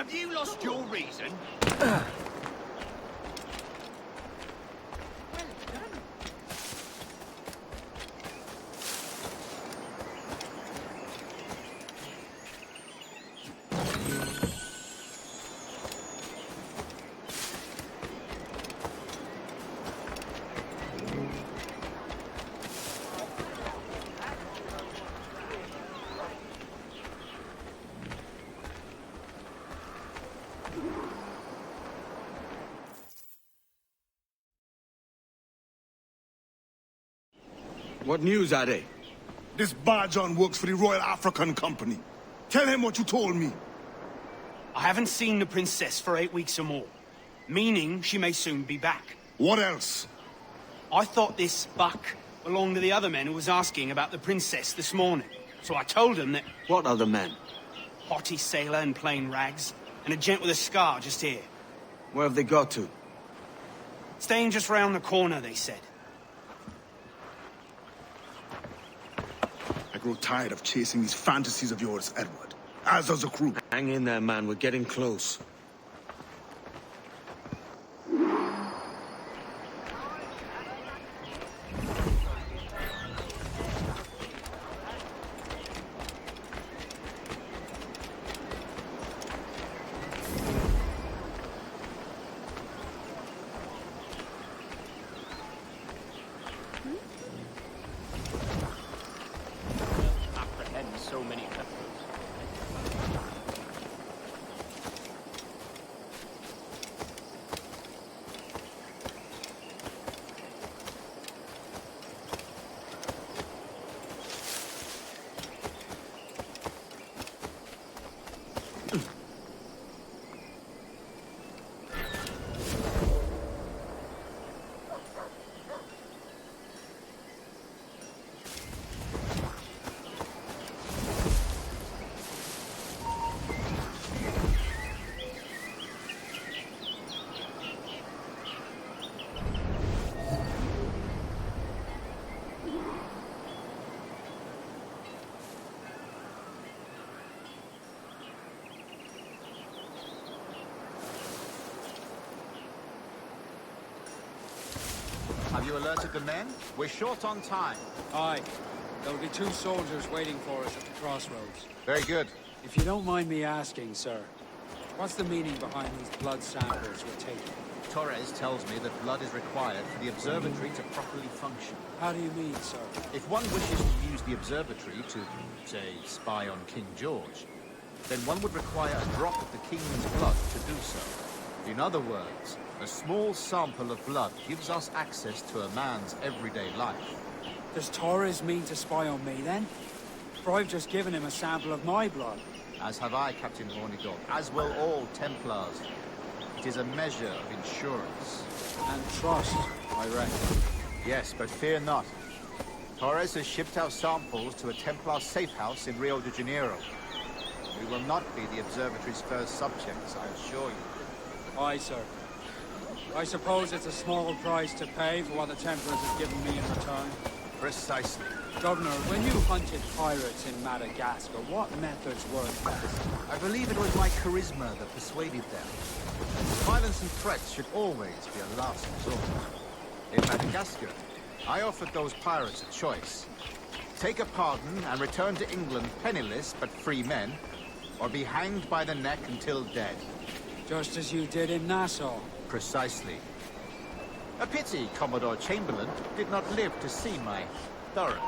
Have you lost your reason? What news are they? This Barjon works for the Royal African Company. Tell him what you told me. I haven't seen the princess for 8 weeks or more, meaning she may soon be back. What else? I thought this buck belonged to the other men who was asking about the princess this morning. So I told him that... What other men? Haughty sailor in plain rags, and a gent with a scar just here. Where have they got to? Staying just round the corner, they said. I grow tired of chasing these fantasies of yours, Edward. As does the crew. Hang in there, man. We're getting close. So many cutthroats. Have you alerted the men? We're short on time. Aye. There'll be 2 soldiers waiting for us at the crossroads. Very good. If you don't mind me asking, sir, what's the meaning behind these blood samples we're taking? Torres tells me that blood is required for the observatory to properly function. How do you mean, sir? If one wishes to use the observatory to, say, spy on King George, then one would require a drop of the king's blood to do so. In other words, a small sample of blood gives us access to a man's everyday life. Does Torres mean to spy on me, then? For I've just given him a sample of my blood. As have I, Captain Hornidog, as will all Templars. It is a measure of insurance. And trust, I reckon. Yes, but fear not. Torres has shipped our samples to a Templar safe house in Rio de Janeiro. We will not be the observatory's first subjects, I assure you. Aye, sir. I suppose it's a small price to pay for what the Templars have given me in return. Precisely. Governor, when you hunted pirates in Madagascar, what methods worked best? I believe it was my charisma that persuaded them. Violence and threats should always be a last resort. In Madagascar, I offered those pirates a choice. Take a pardon and return to England penniless but free men, or be hanged by the neck until dead. Just as you did in Nassau. Precisely. A pity Commodore Chamberlain did not live to see my thorough.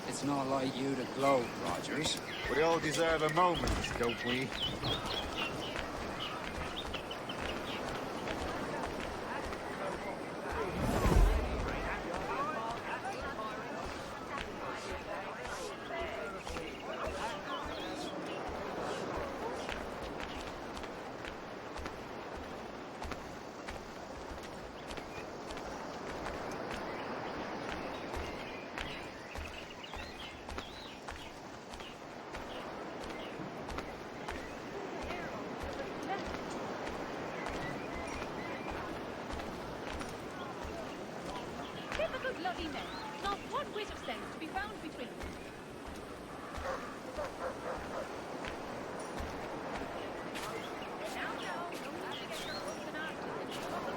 It's not like you to gloat, Rogers. We all deserve a moment, don't we? bloody men. Not one whit of sense to be found between them. Now, don't have to get your hopes and asses into trouble.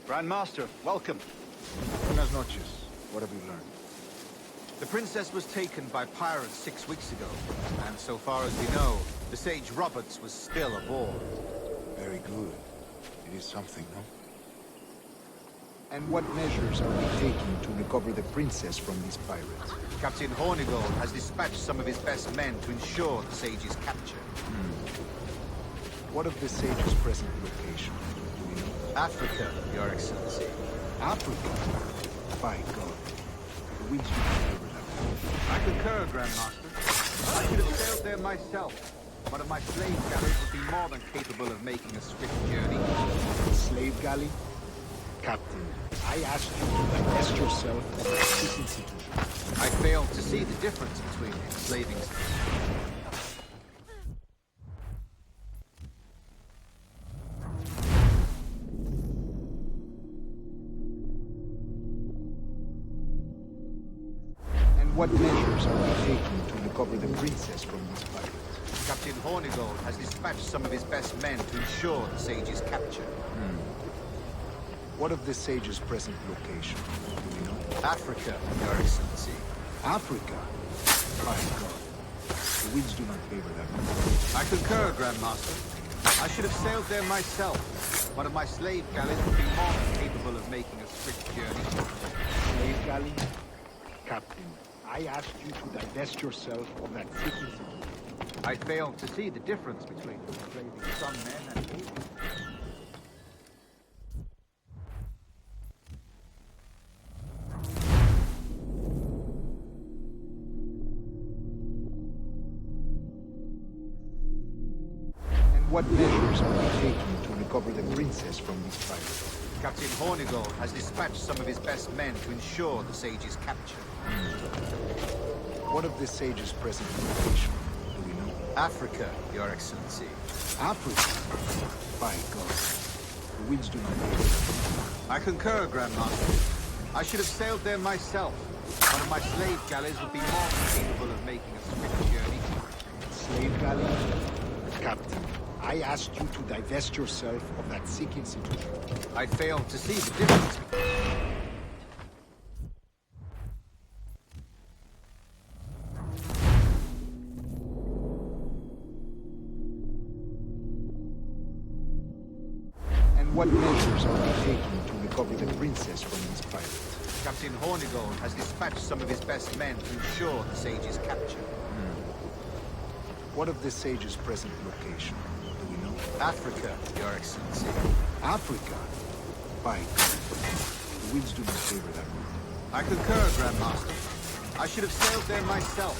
Grandmaster, welcome. Buenas noches. What have you learned? The princess was taken by pirates 6 weeks ago, and so far as we know, the sage Roberts was still aboard. Very good. It is something, no? And what measures are we taking to recover the princess from these pirates? Captain Hornigold has dispatched some of his best men to ensure the sage's capture. What of the sage's present location? Do we know? Africa, Your Excellency. Africa? By God. The winds do not favor that. I concur, Grandmaster. I should have sailed there myself. One of my slave galleys would be more than capable of making a swift journey. Slave galley? Captain, I asked you to divest yourself of this institution. I failed to see the difference between enslaving... What measures are we taking to recover the princess from these pirates? Captain Hornigold has dispatched some of his best men to ensure the sage's capture. What of the sage's present location? Do we know? Africa, Your Excellency. Africa? By God. The winds do not favor that. I concur, Grandmaster. I should have sailed there myself. One of my slave galleys would be more than capable of making a swift journey. Slave galley? Captain, I asked you to divest yourself of that sick institution. I failed to see the difference between enslaving some men and women. And what measures are we taking to recover the princess from these pirates? Captain Hornigold has dispatched some of his best men to ensure the sage's capture. What of the sage's present location? Do we know? Africa, Your Excellency. Africa? By God. The winds do not favor. I concur, Grandmaster. I should have sailed there myself. One of my slave galleys would be more than capable of making a swift journey. Slave galley? Captain, I asked you to divest yourself of that sick institution. I failed to see the difference. And what measures are we taking to recover the princess from these pirates? Captain Hornigold has dispatched some of his best men to ensure the sage's capture. What of the sage's present location? Do we know? Africa, Your Excellency. Africa? By God. The winds do not favor that route. I concur, Grandmaster. I should have sailed there myself.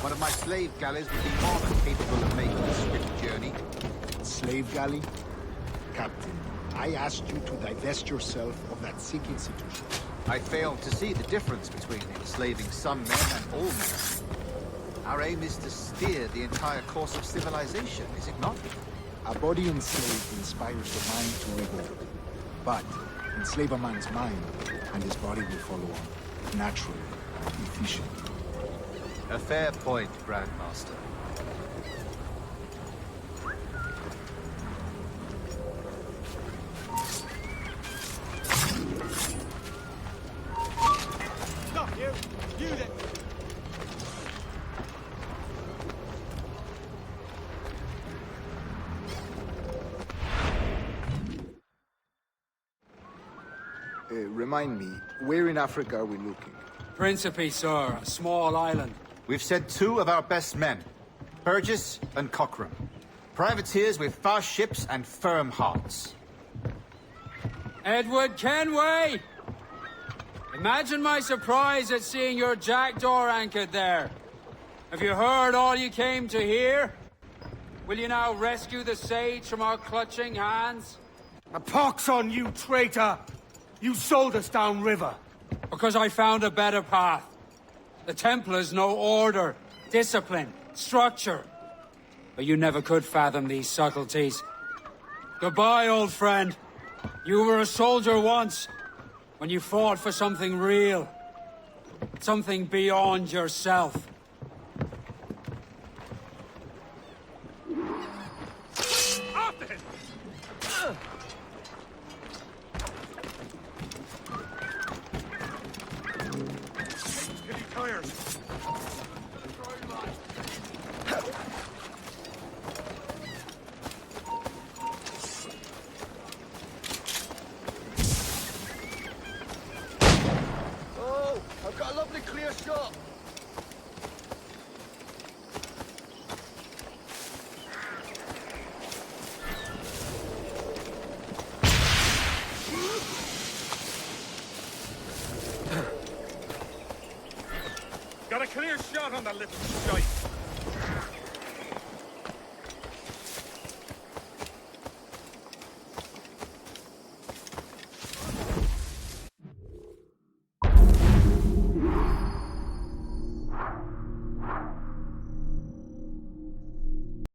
One of my slave galleys would be more than capable of making a swift journey. Slave galley? Captain, I asked you to divest yourself of that sick institution. I failed to see the difference between enslaving some men and all men. Our aim is to steer the entire course of civilization, is it not? A body enslaved inspires the mind to revolt. But enslave a man's mind, and his body will follow on. Naturally, efficiently. A fair point, Grandmaster. Stop, you! You there! Remind me, where in Africa are we looking? Principe, sir, a small island. We've sent 2 of our best men, Burgess and Cochrane. Privateers with fast ships and firm hearts. Edward Kenway! Imagine my surprise at seeing your jackdaw anchored there. Have you heard all you came to hear? Will you now rescue the sage from our clutching hands? A pox on you, traitor! You sold us downriver. Because I found a better path. The Templars know order, discipline, structure. But you never could fathom these subtleties. Goodbye, old friend. You were a soldier once, when you fought for something real. Something beyond yourself. Oh, I've got a lovely clear shot. Got a clear shot on that little shite.